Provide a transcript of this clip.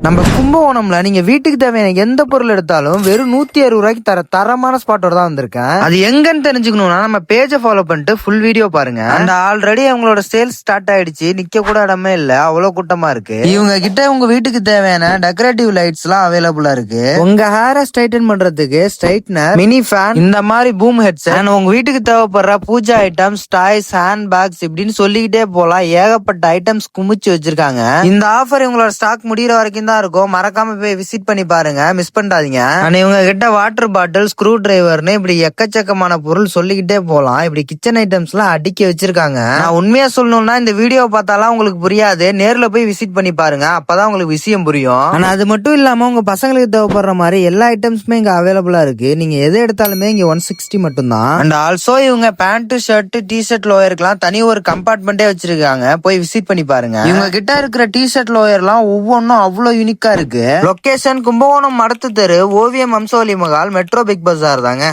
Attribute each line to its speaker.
Speaker 1: நம்ம கும்பகோணம்ல நீங்க வீட்டுக்கு தேவையான எந்த பொருள் எடுத்தாலும் வெறும் 160 ரூபாய்க்கு தரமான ஸ்பாட்டோட தான் வந்திருக்கேன். அது எங்கன்னு தெரிஞ்சுக்கணும்னா நம்ம பேஜை ஃபாலோ பண்ணிட்டு ஃபுல் வீடியோ பாருங்க. அண்ட் ஆல்ரெடி அவங்களோட சேல்ஸ் ஸ்டார்ட் ஆயிடுச்சு, நிக்க கூட இடமே இல்ல, அவ்வளவு கூட்டமா இருக்கு. இவங்க கிட்ட உங்க வீட்டுக்கு தேவையான டெக்கரேட்டிவ் லைட்ஸ் எல்லாம் அவைலபிளா இருக்கு. உங்க ஹேரை ஸ்ட்ரைட்டன் பண்றதுக்கு ஸ்ட்ரைட்னர், மினி ஃபேன், இந்த மாதிரி பூம் ஹெட்செட், உங்க வீட்டுக்கு தேவைப்படுற puja items, toys, handbags இப்படின்னு சொல்லிக்கிட்டே போலாம். ஏகப்பட்ட ஐட்டம்ஸ் குமிச்சு வச்சிருக்காங்க. இந்த ஆஃபர் இவங்களோட ஸ்டாக் முடியற வரைக்கும் தான் இருக்கும். மறக்காம போய் விசிட் பண்ணி பாருங்க, மிஸ் பண்ணாதீங்க. இவங்க கிட்ட வாட்டர் பாட்டில், ஸ்க்ரூ டிரைவர்னு இப்படி எக்கச்சக்கமான பொருள் சொல்லிக்கிட்டே போலாம். இப்படி கிச்சன் ஐட்டம்ஸ் எல்லாம் அடுக்கி வச்சிருக்காங்க. நான் உண்மையா சொல்லணும்னா இந்த வீடியோ பார்த்தாலாம் உங்களுக்கு புரியாது, நேர்ல போய் விசிட் பண்ணி பாருங்க, அப்பதான் உங்களுக்கு விஷயம் புரியும். ஆனா அது மட்டும் இல்லாம உங்க பசங்களுக்கு தேவைப்படுற மாதிரி எல்லா ஐட்டம்ஸுமே இங்க அவைலபிளா இருக்கு. நீங்க எதை எடுத்தாலுமே இங்க 160 மட்டும் தான். அண்ட் ஆல்சோ இவங்க பேண்ட், ஷர்ட், டிஷர்ட், லோயருக்குலாம் தனி ஒரு கம்பார்ட்மெண்டே வச்சிருக்காங்க, போய் விசிட் பண்ணி பாருங்க. இவங்க கிட்ட இருக்கிற டிஷர்ட், லோயர்லாம் ஒவ்வொன்றும் அவ்வளவு யூனிக்கா இருக்கு. லொகேஷன் கும்பகோணம் மடத்து தெரு, ஓவியம், வம்சவலி மகால், மெட்ரோ பிக் பஜார் தாங்க.